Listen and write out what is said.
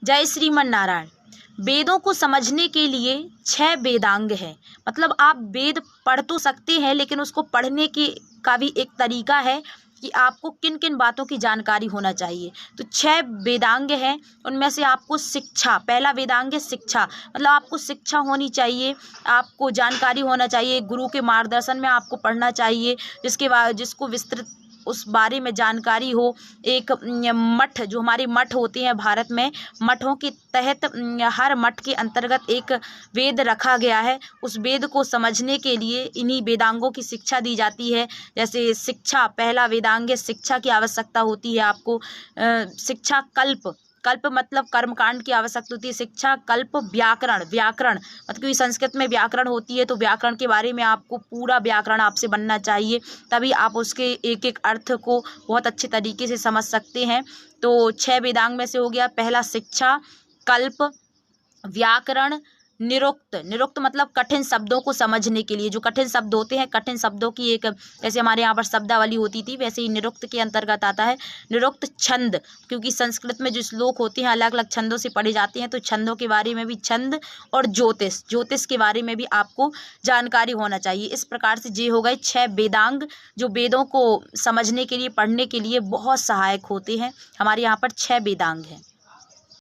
जय श्रीमन नारायण। वेदों को समझने के लिए 6 वेदांग हैं। मतलब आप वेद पढ़ तो सकते हैं, लेकिन उसको पढ़ने की का भी एक तरीका है कि आपको किन किन बातों की जानकारी होना चाहिए। तो 6 वेदांग हैं, उनमें से आपको शिक्षा, पहला वेदांग है शिक्षा। मतलब आपको शिक्षा होनी चाहिए, आपको जानकारी होना चाहिए, गुरु के मार्गदर्शन में आपको पढ़ना चाहिए, जिसके बाद जिसको विस्तृत उस बारे में जानकारी हो। एक मठ, जो हमारे मठ होते हैं भारत में, मठों के तहत हर मठ के अंतर्गत एक वेद रखा गया है। उस वेद को समझने के लिए इन्हीं वेदांगों की शिक्षा दी जाती है। जैसे शिक्षा, पहला वेदांग है शिक्षा की आवश्यकता होती है आपको। शिक्षा कल्प, कल्प मतलब कर्मकांड की आवश्यकता होती है। शिक्षा कल्प व्याकरण, व्याकरण मतलब क्योंकि संस्कृत में व्याकरण होती है, तो व्याकरण के बारे में आपको पूरा व्याकरण आपसे बनना चाहिए, तभी आप उसके एक एक अर्थ को बहुत अच्छे तरीके से समझ सकते हैं। तो 6 वेदांग में से हो गया पहला शिक्षा, कल्प, व्याकरण, निरुक्त। निरुक्त मतलब कठिन शब्दों को समझने के लिए, जो कठिन शब्द होते हैं, कठिन शब्दों की एक, जैसे हमारे यहाँ पर शब्दावली होती थी, वैसे ही निरुक्त के अंतर्गत आता है। निरुक्त छंद, क्योंकि संस्कृत में जो श्लोक होते हैं अलग अलग छंदों से पढ़े जाते हैं, तो छंदों के बारे में भी छंद। और ज्योतिष, ज्योतिष के बारे में भी आपको जानकारी होना चाहिए। इस प्रकार से ये हो गए 6 वेदांग, जो वेदों को समझने के लिए, पढ़ने के लिए बहुत सहायक होते हैं। हमारे यहाँ पर 6 वेदांग हैं।